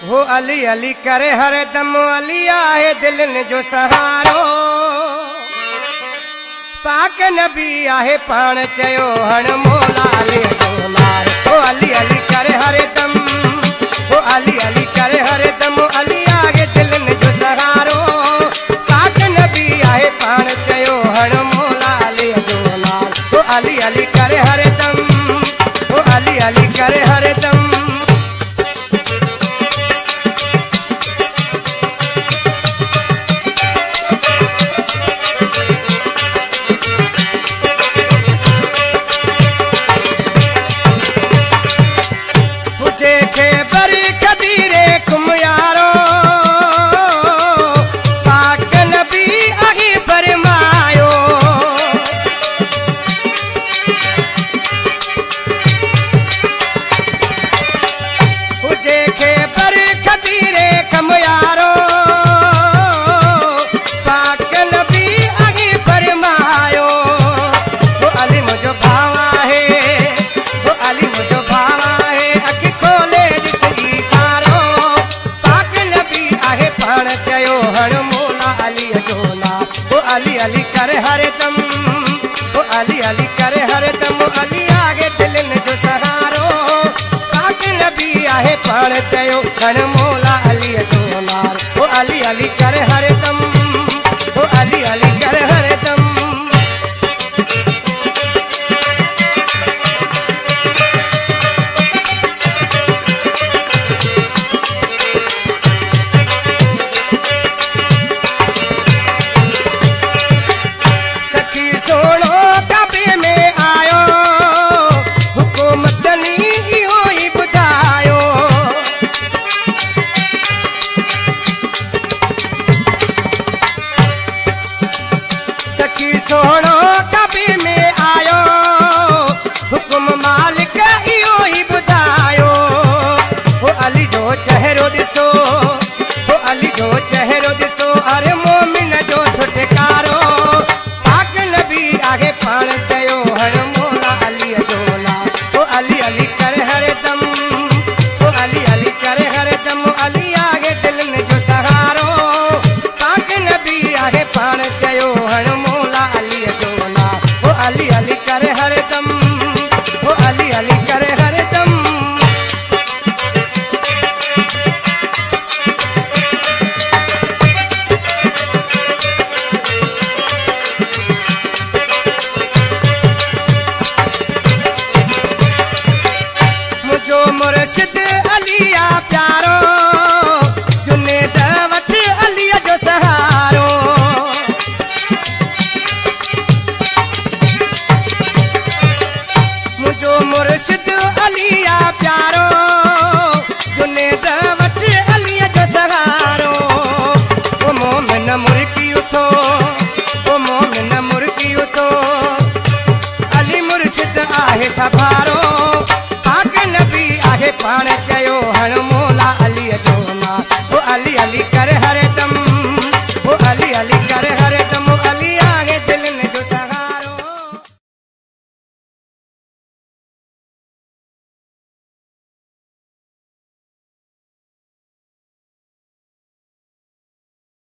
हो अली अली करे हर दम अली आहे दिलनि जो सहारो। पाक नबी आहे पाण चयो हण मौला अली जो नारो। हो अली अली करे हर दम, हो अली अली करे हर दम अली आहे दिलनि जो सहारो। पाक नबी आहे पाण चयो हण मौला अली जो नारो। हो अली अली करे हर दम, हो अली अली करे हर दम। अली अली करे हर दम, हो अली अली करे हर दम अली आगे दिलनि जो सहारो। पाक नबी आहे पाण चयो हण मौला अली जो नारो। हो अली अली करे हर दम, हो अली अली करे हर दम। सोनो कभी में आयो हुकुम मालिक इहो ही बुधायो। हो अली जो चेहरो दिसो, हो अली जो चेहरो दिसो अरे मोमिन जो छुटकारो। पाक नबी आगे पाण चयो हण मौला अली जो नारो। हो अली अली करे हर दम, हो अली अली करे हर दम अली आगे दिलनि जो सहारो। पाक नबी आगे पाण चयो हण अली अली करे हर दम, हो अली अली करे हर दम। मुझो मुर्शिद अलिया प्यारो, जुनेद वठ अली जो सहारो। मुर्शिद अलिया प्यारो, जुनेद वठ अली जो सहारो। ओ मोमिन मुर्की उथो, ओ मोमिन मुर्की उथो अली मुर्शिद आहे सभारो। पाक नबी आहे पाण चयो हण